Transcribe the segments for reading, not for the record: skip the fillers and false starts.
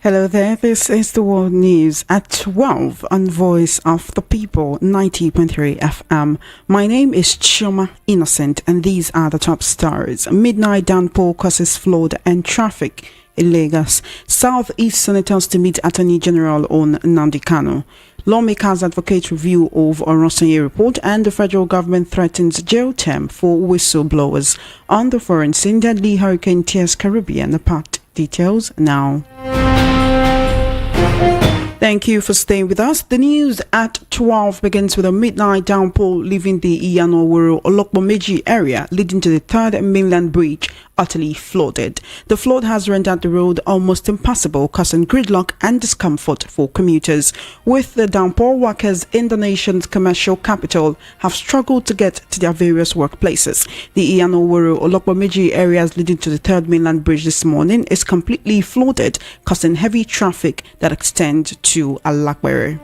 Hello there, this is the World News at 12 on Voice of the People, 90.3 FM. My name is Chioma Innocent and these are the top stories. Midnight downpour causes flood and traffic in Lagos. Southeast senators to meet Attorney General on Nnamdi Kanu. Lawmakers advocate review of Oros report, and the federal government threatens jail term for whistleblowers. On the foreign scene, deadly hurricane tears Caribbean apart. Details now. Thank you for staying with us. The news at 12 begins with a midnight downpour leaving the Iyano-Woro-Olokpomeji area, leading to the third mainland bridge utterly flooded. The flood has rendered the road almost impassable, causing gridlock and discomfort for commuters. With the downpour, workers in the nation's commercial capital have struggled to get to their various workplaces. The Iyano-Woro-Olokpomeji areas leading to the third mainland bridge this morning is completely flooded, causing heavy traffic that extends to Alagbere.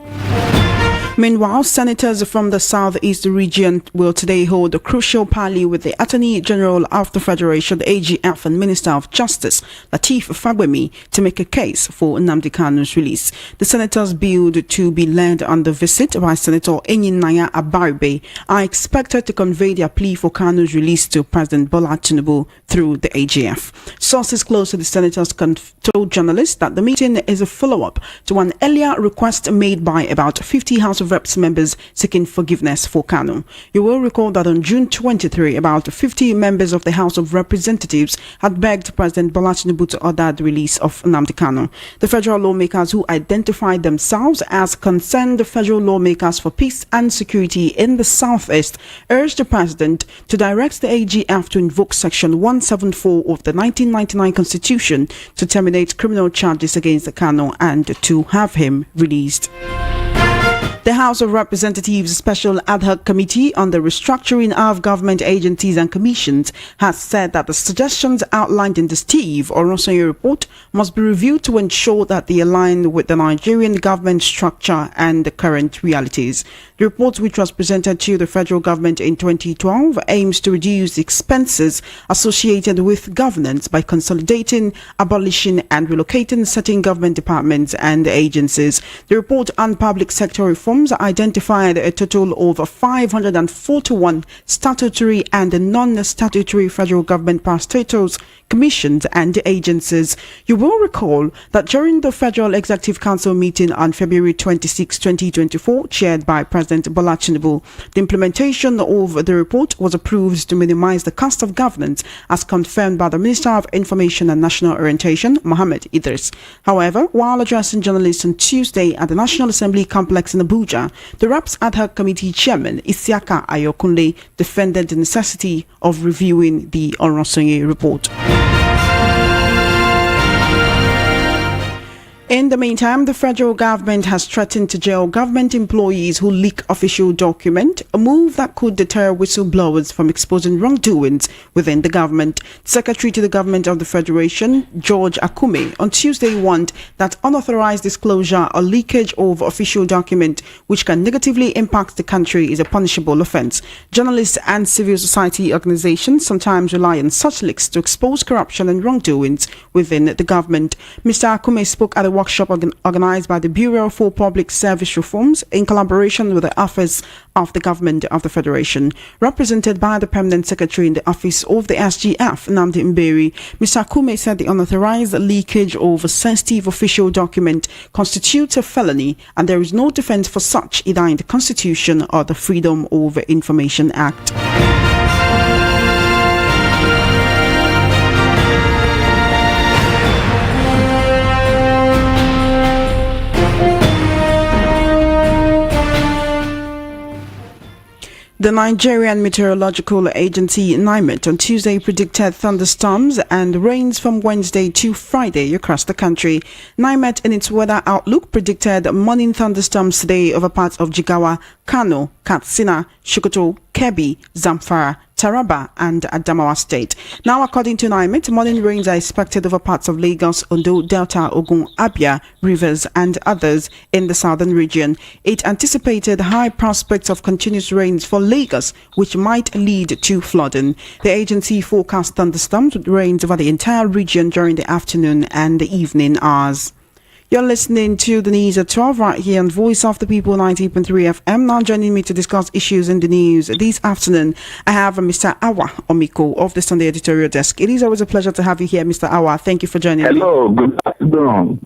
Meanwhile, senators from the Southeast region will today hold a crucial parley with the Attorney General of the Federation, AGF, and Minister of Justice, Lateef Fagbemi, to make a case for Nnamdi Kanu's release. The senators billed to be led on the visit by Senator Enyinnaya Abaribe are expected to convey their plea for Kanu's release to President Bola Tinubu through the AGF. Sources close to the senators told journalists that the meeting is a follow-up to an earlier request made by about 50 House of Reps members seeking forgiveness for Kanu. You will recall that on June 23, about 50 members of the House of Representatives had begged President Bola Tinubu to order the release of Nnamdi Kanu. The federal lawmakers, who identified themselves as concerned federal lawmakers for peace and security in the Southeast, urged the president to direct the AGF to invoke Section 174 of the 1999 Constitution to terminate criminal charges against Kanu and to have him released. The House of Representatives Special Ad Hoc Committee on the Restructuring of Government Agencies and Commissions has said that the suggestions outlined in the Steve Oros report must be reviewed to ensure that they align with the Nigerian government structure and the current realities. The report, which was presented to the federal government in 2012, aims to reduce the expenses associated with governance by consolidating, abolishing and relocating certain government departments and agencies. The report on public sector reforms identified a total of 541 statutory and non-statutory federal government parastatals, commissions and agencies. You will recall that during the Federal Executive Council meeting on February 26, 2024, chaired by President Bola Tinubu, the implementation of the report was approved to minimize the cost of governance, as confirmed by the Minister of Information and National Orientation, Mohammed Idris. However, while addressing journalists on Tuesday at the National Assembly complex in Abuja, the RAPS Ad Hoc Committee Chairman Isiaka Ayokunle defended the necessity of reviewing the Orosanye report. In the meantime, the federal government has threatened to jail government employees who leak official documents, a move that could deter whistleblowers from exposing wrongdoings within the government. Secretary to the Government of the Federation, George Akume, on Tuesday warned that unauthorized disclosure or leakage of official documents which can negatively impact the country is a punishable offense. Journalists and civil society organizations sometimes rely on such leaks to expose corruption and wrongdoings within the government. Mr. Akume spoke at a workshop organized by the Bureau for Public Service Reforms in collaboration with the Office of the Government of the Federation. Represented by the Permanent Secretary in the Office of the SGF, Nnamdi Mberi, Mr. Akume said the unauthorized leakage of a sensitive official document constitutes a felony and there is no defense for such either in the Constitution or the Freedom of Information Act. The Nigerian Meteorological Agency NIMET on Tuesday predicted thunderstorms and rains from Wednesday to Friday across the country. NIMET in its weather outlook predicted morning thunderstorms today over parts of Jigawa, Kano, Katsina, Sokoto, Kebbi, Zamfara, Taraba and Adamawa State. Now, according to NIMET, morning rains are expected over parts of Lagos, Ondo, Delta, Ogun, Abia, Rivers and others in the southern region. It anticipated high prospects of continuous rains for Lagos, which might lead to flooding. The agency forecast thunderstorms with rains over the entire region during the afternoon and the evening hours. You're listening to the news at 12 right here on Voice of the People 90.3 FM. Now joining me to discuss issues in the news this afternoon, I have Mr. Awa Omiko of the Sunday editorial desk. It is always a pleasure to have you here, Mr. Awa. Thank you for joining me. Hello, good afternoon.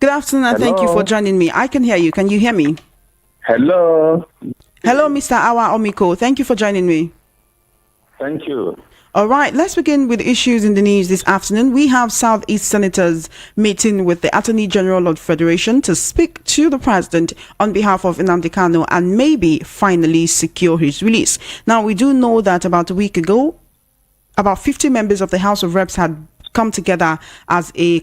Good afternoon, and thank you for joining me. I can hear you. Can you hear me? Hello. Hello, Mr. Awa Omiko. Thank you for joining me. Thank you. All right, let's begin with issues in the news this afternoon. We have Southeast senators meeting with the Attorney General of the Federation to speak to the president on behalf of Nnamdi Kanu and maybe finally secure his release. Now, we do know that about a week ago, about 50 members of the House of Reps had come together as the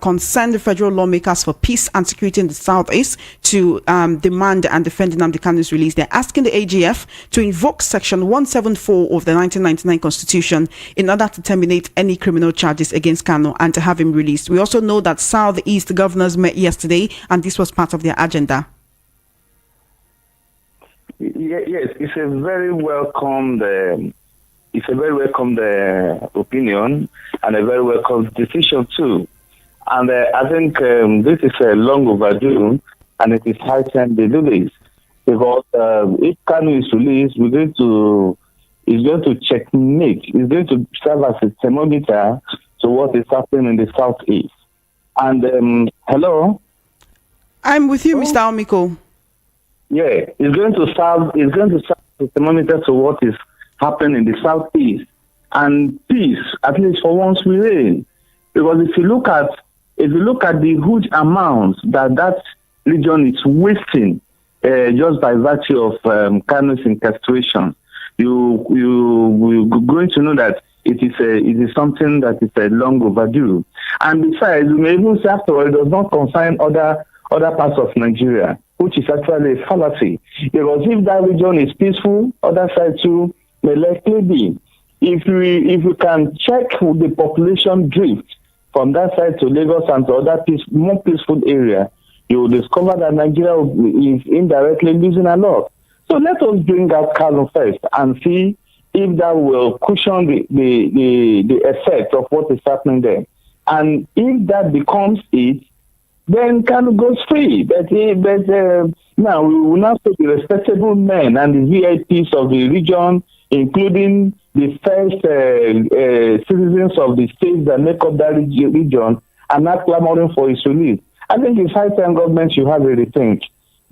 concerned federal lawmakers for peace and security in the Southeast to demand and defend Nnamdi Kanu's release. They're asking the AGF to invoke Section 174 of the 1999 Constitution in order to terminate any criminal charges against Kanu and to have him released. We also know that Southeast governors met yesterday, and this was part of their agenda. Yes, it's a very welcome. It's a very welcome opinion and a very welcome decision too. And I think this is long overdue, and it is high time they do this, because if Kanu is released, it's going to checkmate. It's going to serve as a thermometer to what is happening in the Southeast. And hello, I'm with you, Mr. Omiko. Yeah, it's going to serve as a thermometer to what is happening in the Southeast, and peace, at least for once, will reign. Because if you look at the huge amounts that region is wasting just by virtue of Kanu's incarceration, you're going to know that it is something that is long overdue. And besides, you may even say after all, it does not concern other parts of Nigeria, which is actually a fallacy. Because if that region is peaceful, other side too may likely be. If we can check the population drift from that side to Lagos and to other more peaceful area, you will discover that Nigeria is indirectly losing a lot. So let us bring out Kanu first and see if that will cushion the effect of what is happening there. And if that becomes it, then Kanu goes free. But now we will now take the respectable men and the VIPs of the region, including the first citizens of the states that make up that region, and not clamoring for his release. I think it's high time government should have a rethink.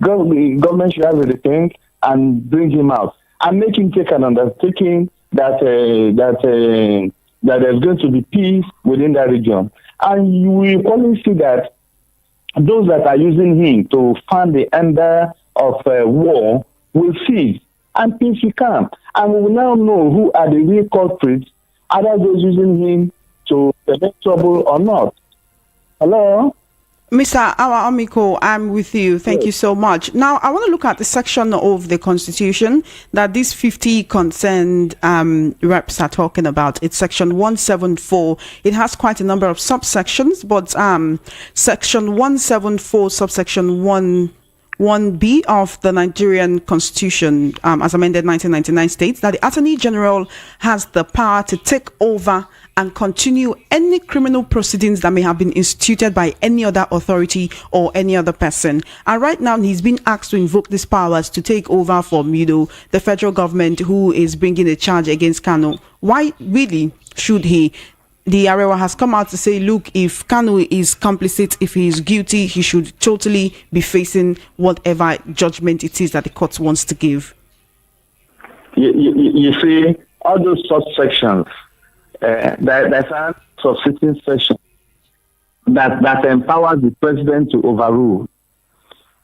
Government should have a rethink and bring him out and make him take an undertaking that there's going to be peace within that region. And we only see that those that are using him to fan the ember of war will cease, and peace will come. And we will now know who are the real culprits, either those using him to prevent trouble or not. Hello? Mr. Awa Omiko, I'm with you. Thank you so much. Now, I want to look at the section of the Constitution that these 50 concerned reps are talking about. It's section 174. It has quite a number of subsections, but section 174, subsection 1B of the Nigerian Constitution, as amended 1999, states that the Attorney General has the power to take over and continue any criminal proceedings that may have been instituted by any other authority or any other person. And right now, he's been asked to invoke these powers to take over from, the federal government who is bringing a charge against Kanu. Why really should he? The Arewa has come out to say, look, if Kanu is complicit, if he is guilty, he should totally be facing whatever judgment it is that the court wants to give. You see, all those subsections, there's a subsisting section that empowers the president to overrule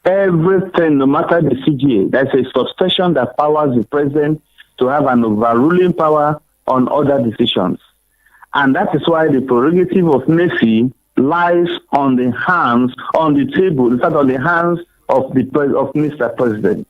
everything, no matter the CGA. There's a subsection that powers the president to have an overruling power on other decisions. And that is why the prerogative of Messi lies on the table, in fact, on the hands of Mr. President.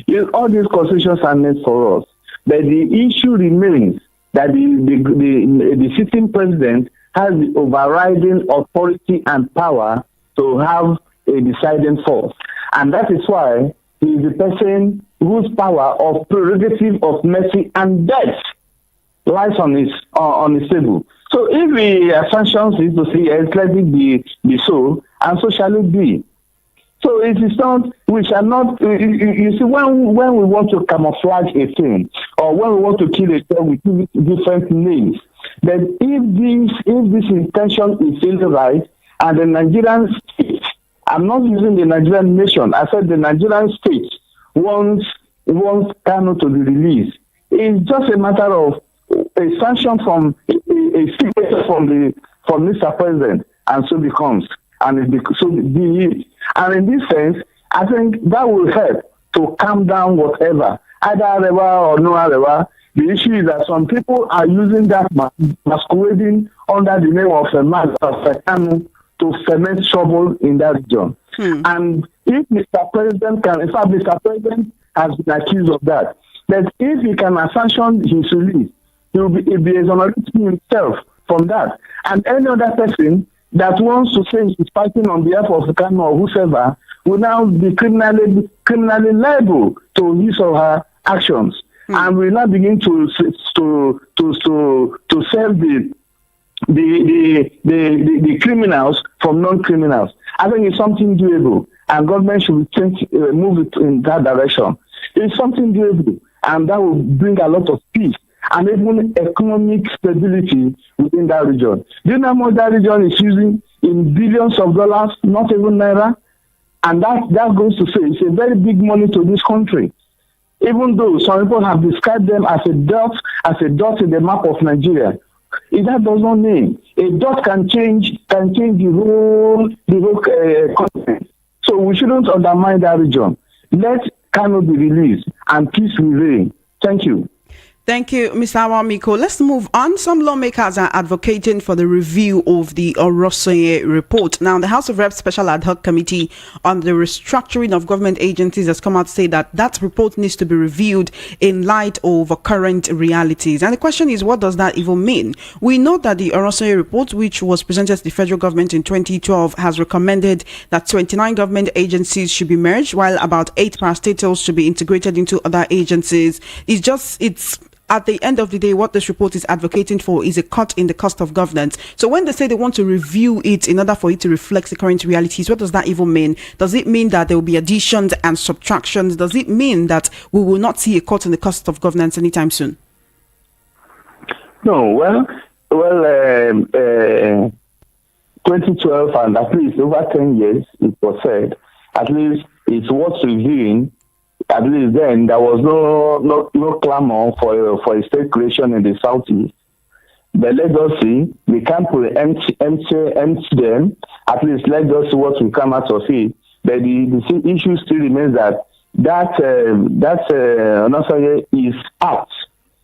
Yes, all these constitutions are made for us, but the issue remains that the sitting president has the overriding authority and power to have a deciding force. And that is why he is the person whose power of prerogative of mercy and death lies on his table. So if the sanctions is to see, let it be so, and so shall it be. So it is not, we shall not, you see, when we want to camouflage a thing, or when we want to kill a thing, we give it different names. But if this intention is still right, and the Nigerian state, I'm not using the Nigerian nation, I said the Nigerian state wants Kanu to be released. It's just a matter of a sanction from a signature from Mr. President, and so becomes, and it so be it. And in this sense, I think that will help to calm down whatever, either Arewa or no Arewa. The issue is that some people are using that masquerading under the name of a man of Kanu to ferment trouble in that region. And if Mr. President can, in fact, Mr. President has been accused of that, that if he can sanction his release, he'll be exonerating himself from that. And any other person that wants to say he's fighting on behalf of Kanu or whoever will now be criminally liable to his or her actions, and will now begin to save the criminals from non-criminals. I think it's something doable, and government should move it in that direction. It's something doable, and that will bring a lot of peace and even economic stability within that region. Do you know how much that region is using in billions of dollars, not even naira? And that goes to say it's a very big money to this country. Even though some people have described them as a dot in the map of Nigeria, that does not mean a dot can change the whole continent. So we shouldn't undermine that region. Let Kanu be released and peace will reign. Thank you. Thank you, Mr. Awamiko. Let's move on. Some lawmakers are advocating for the review of the Oros report. Now, the House of Reps Special Ad Hoc Committee on the Restructuring of Government Agencies has come out to say that report needs to be reviewed in light of current realities. And the question is, what does that even mean? We know that the Oros report, which was presented to the federal government in 2012, has recommended that 29 government agencies should be merged, while about 8 parastatals should be integrated into other agencies. It's at the end of the day, what this report is advocating for is a cut in the cost of governance. So when they say they want to review it in order for it to reflect the current realities, what does that even mean? Does it mean that there will be additions and subtractions? Does it mean that we will not see a cut in the cost of governance anytime soon? No, 2012 and at least over 10 years, it was said, at least it's worth reviewing. At least then, there was no clamor for a state creation in the southeast. But let us see. We can't put empty them. At least let us see what will come out of it. But the issue still remains that is out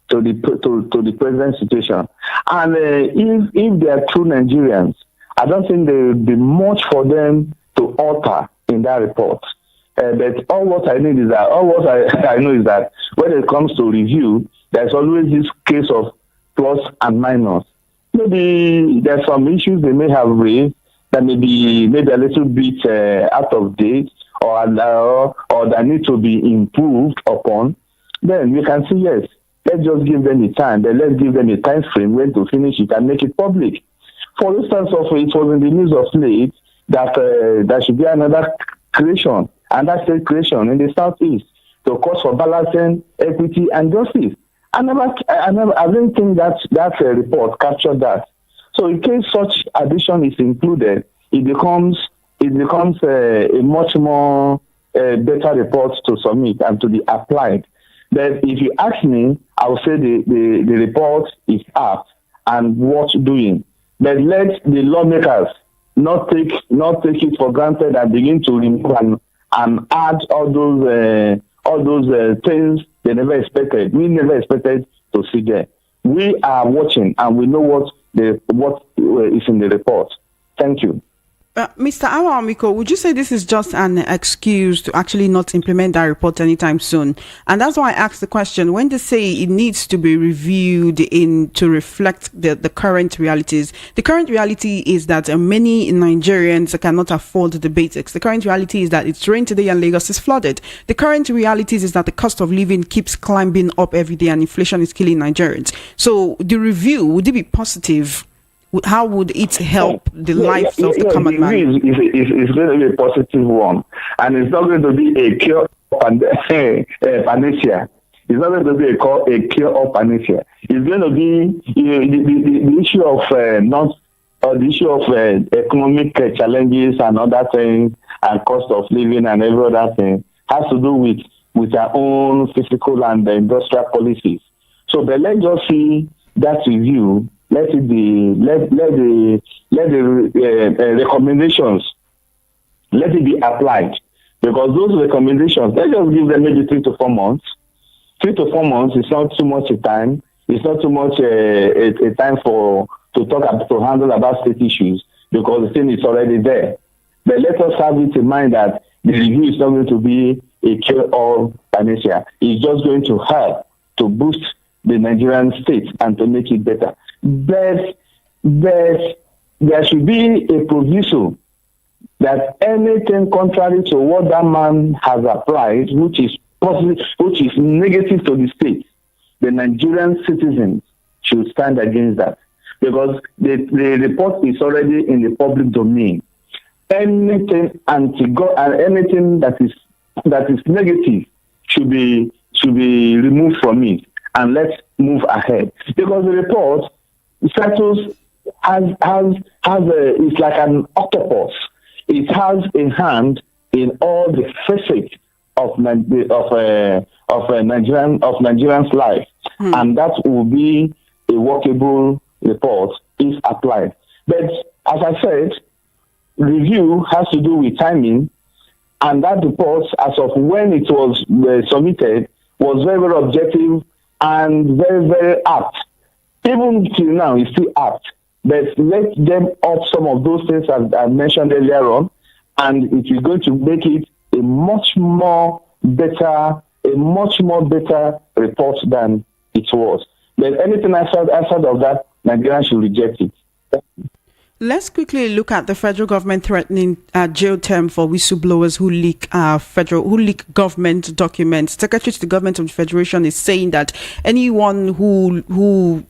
to the present situation. And if they are true Nigerians, I don't think there will be much for them to alter in that report. But all what I know is that when it comes to review, there's always this case of plus and minus. Maybe there's some issues they may have raised that may be maybe a little bit out of date or that need to be improved upon. Then we can say yes. Let's just give them the time. Then let's give them a time frame when to finish it and make it public. For instance, it was in the news of late that there should be another creation. And that's state creation in the southeast to cause for balancing equity and justice. I don't think that report captured that. So in case such addition is included, it becomes a much more better report to submit and to be applied. But if you ask me, I will say the report is apt and worth doing. But let the lawmakers not take it for granted and begin to remove and add all those things they never expected. We never expected to see there. We are watching and we know what is in the report. Thank you. Mr. Awamiko, would you say this is just an excuse to actually not implement that report anytime soon? And that's why I asked the question. When they say it needs to be reviewed to reflect the current realities, the current reality is that many Nigerians cannot afford the basics. The current reality is that it's rain today and Lagos is flooded. The current reality is that the cost of living keeps climbing up every day and inflation is killing Nigerians. So the review, would it be positive How would it help the lives of the common man? It's going to be a positive one, and it's not going to be a cure panacea. It's not going to be a cure or panacea. It's going to be the issue of the issue of economic challenges and other things, and cost of living and every other thing has to do with our own physical and industrial policies. So, but let's just see that review. Let the recommendations, let it be applied, because those recommendations, let's just give them maybe 3 to 4 months. 3 to 4 months is not too much a time. It's not too much a time to handle about state issues, because the thing is already there. But let us have it in mind that the review is not going to be a cure-all panacea. It's just going to help to boost the Nigerian state and to make it better. But there should be a proviso that anything contrary to what that man has applied, which is positive, which is negative to the state, the Nigerian citizens should stand against that, because the report is already in the public domain. Anything anti-God and anything that is negative should be removed from it, and let's move ahead, because the report settles it's like an octopus. It has a hand in all the facets of Nigerian's life, and that will be a workable report if applied. But as I said, review has to do with timing, and that report, as of when it was submitted, was very, very objective and very, very apt. Even till now, it's still apt. But let them up some of those things as I mentioned earlier on, and it is going to make it a much more better report than it was. But anything outside of that, Nigerians should reject it. Let's quickly look at the federal government threatening jail term for whistleblowers who leak government documents. Secretary to the Government of the Federation is saying that anyone who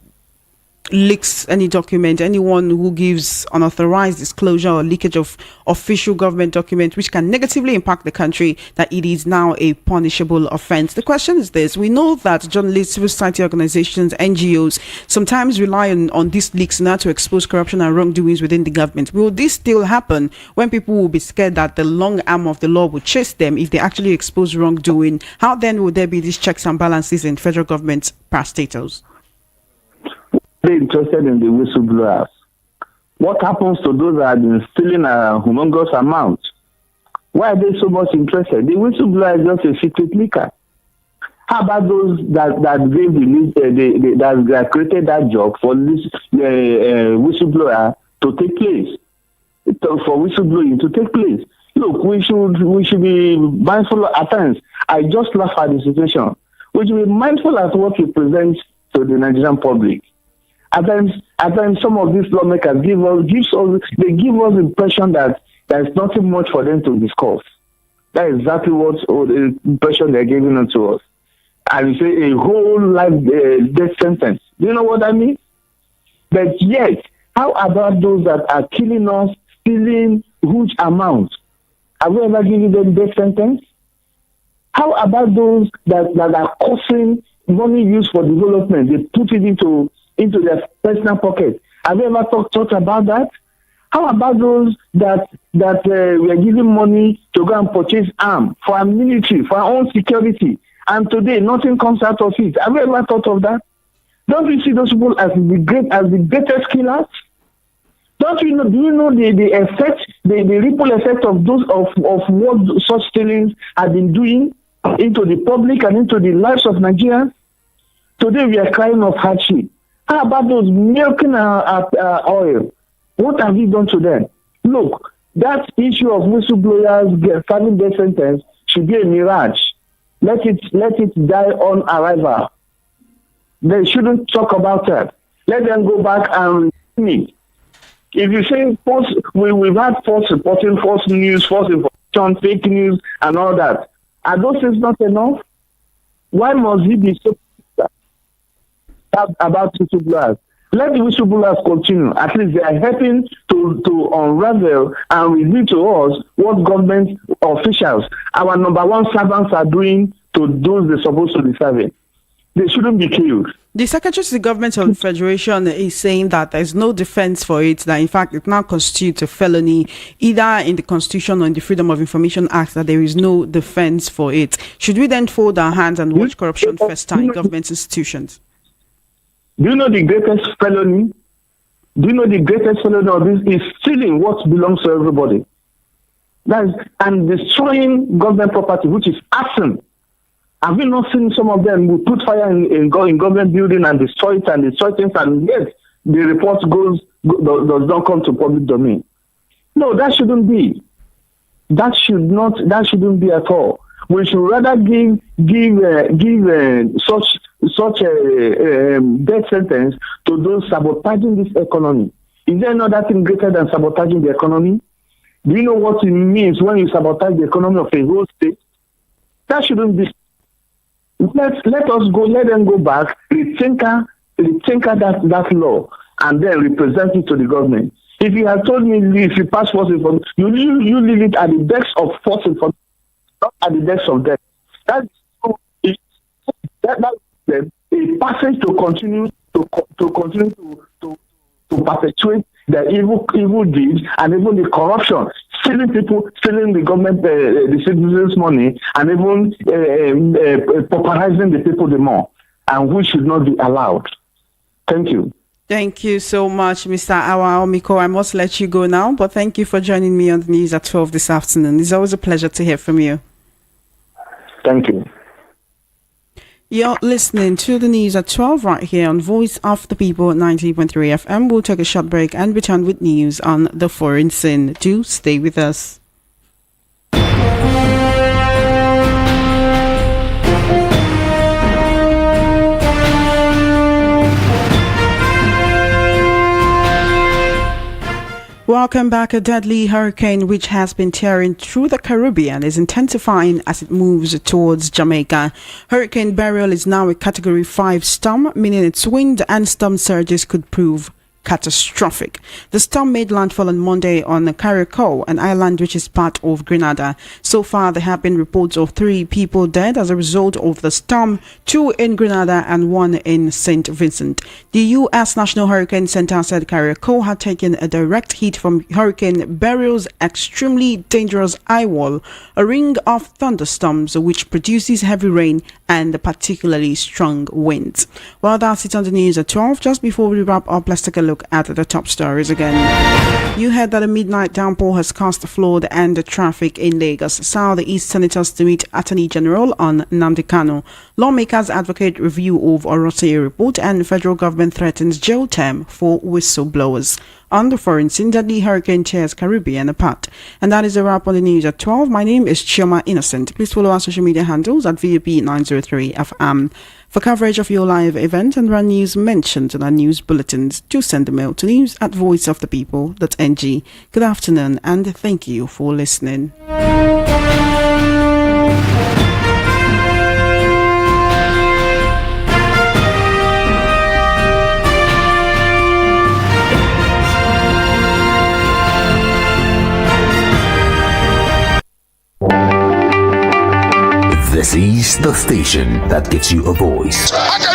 leaks any document, anyone who gives unauthorized disclosure or leakage of official government documents which can negatively impact the country, that it is now a punishable offense. The question is this: we know that journalists, civil society organizations, NGOs sometimes rely on these leaks now to expose corruption and wrongdoings within the government. Will this still happen when people will be scared that the long arm of the law will chase them if they actually expose wrongdoing? How then will there be these checks and balances in federal government parastatals? They're interested in the whistleblowers. What happens to those that have been stealing a humongous amount? Why are they so much interested? The whistleblower is just a secret leaker. How about those that gave that created that job for this whistleblower to take place, for whistleblowing to take place? Look, we should be mindful at times. I just laugh at the situation. We should be mindful at what we present to the Nigerian public. At times, some of these lawmakers give us the impression that there's nothing much for them to discuss. That is exactly what the impression they're giving to us. And you say a whole life death sentence. Do you know what I mean? But yet, how about those that are killing us, stealing huge amounts? Have we ever given them death sentence? How about those that are causing money used for development? They put it into their personal pocket. Have you ever thought about that? How about those that we are giving money to go and purchase arms for our military, for our own security, and today nothing comes out of it? Have you ever thought of that? Don't you see those people as the greatest killers? Don't you know? Do you know the effect, the ripple effect of what such killings have been doing into the public and into the lives of Nigerians? Today we are crying of hardship. How about those milking oil? What have you done to them? Look, that issue of whistleblowers serving their sentence should be a mirage. Let it die on arrival. They shouldn't talk about it. Let them go back and me. If you say we've had false reporting, false news, false information, fake news, and all that, are those things not enough? Why must he be so about whistleblowers? Let the whistleblowers continue. At least they are helping to unravel and reveal to us what government officials, our number one servants, are doing to those they're supposed to be serving. They shouldn't be killed. The Secretary to the Government of the Federation is saying that there's no defense for it, that in fact it now constitutes a felony, either in the Constitution or in the Freedom of Information Act, that there is no defense for it. Should we then fold our hands and watch corruption fester in government institutions? Do you know the greatest felony? Do you know the greatest felony of this is stealing what belongs to everybody? And destroying government property, which is arson. Have you not seen some of them who put fire in government building and destroy things, and yet the report does not come to public domain? No, that shouldn't be. That shouldn't be at all. We should rather give such a death sentence to those sabotaging this economy. Is there another thing greater than sabotaging the economy? Do you know what it means when you sabotage the economy of a whole state? That shouldn't be. Let them go back, rethink that law, and then represent it to the government. If you had told me if you pass false information, you leave it at the desk of false information, not at the desk of death. That's a passage to continue to perpetuate the evil deeds and even the corruption, stealing the government, the citizens' money, and even pauperizing the people the more, and we should not be allowed. Thank you. Thank you so much, Mr. Awa Omiko. I must let you go now, but thank you for joining me on the news at 12 this afternoon. It's always a pleasure to hear from you. Thank you. You're listening to the news at 12 right here on Voice of the People 90.3 FM. We'll take a short break and return with news on the foreign scene. Do stay with us. Welcome back. A deadly hurricane which has been tearing through the Caribbean is intensifying as it moves towards Jamaica. Hurricane Beryl is now a Category 5 storm, meaning its wind and storm surges could prove catastrophic. The storm made landfall on Monday on Carriacou, an island which is part of Grenada. So far, there have been reports of 3 people dead as a result of the storm, 2 in Grenada and 1 in St. Vincent. The U.S. National Hurricane Center said Carriacou had taken a direct hit from Hurricane Beryl's extremely dangerous eye wall, a ring of thunderstorms which produces heavy rain and particularly strong winds. Well, that's it on the news at 12. Just before we wrap up, let's take a look at the top stories again. You heard that a midnight downpour has caused flood and traffic in Lagos. Southeast senators to meet Attorney General on Nnamdi Kanu. Lawmakers advocate review of Orosei report, and federal government threatens jail term for whistleblowers. On the foreign scene, deadly hurricane tears Caribbean apart. And that is a wrap on the news at 12. My name is Chioma Innocent. Please follow our social media handles at VAP903FM. For coverage of your live event and run news mentioned in our news bulletins, do send a mail to news@voiceofthepeople.ng. Good afternoon and thank you for listening. This is the station that gives you a voice.